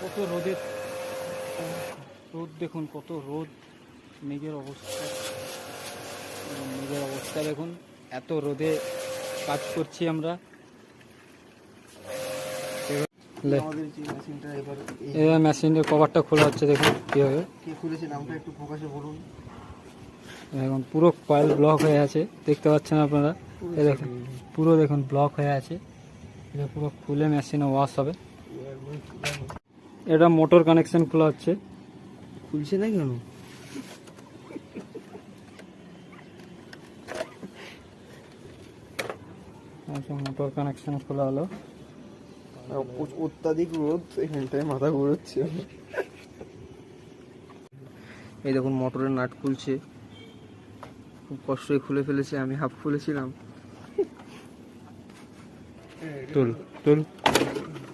কত রোদের রোদ দেখুন, কত রোদ, মেঘের অবস্থা দেখুন। এত রোদে কাজ করছি আমরা। এবার মেশিনের কভারটা খোলা হচ্ছে, দেখুন কীভাবে খুলেছে, নামটা একটু প্রকাশে বলুন। এখন পুরো কয়েল ব্লক হয়ে আছে, দেখতে পাচ্ছেন আপনারা। দেখুন পুরো, দেখুন ব্লক হয়ে আছে। এটা পুরো খুলে মেশিনে ওয়াশ হবে। এটা মোটর কানেকশন খোলা হচ্ছে। খুলছে না কেন? মোটর কানেকশন খোলা হলো। অত্যাধিক রোদ, এখানটায় মাথা ঘুরোচ্ছে। এই দেখুন মোটরের নাট খুলছে, খুব কষ্টই খুলে ফেলেছে। আমি হাফ খুলেছিলাম। তুল তুল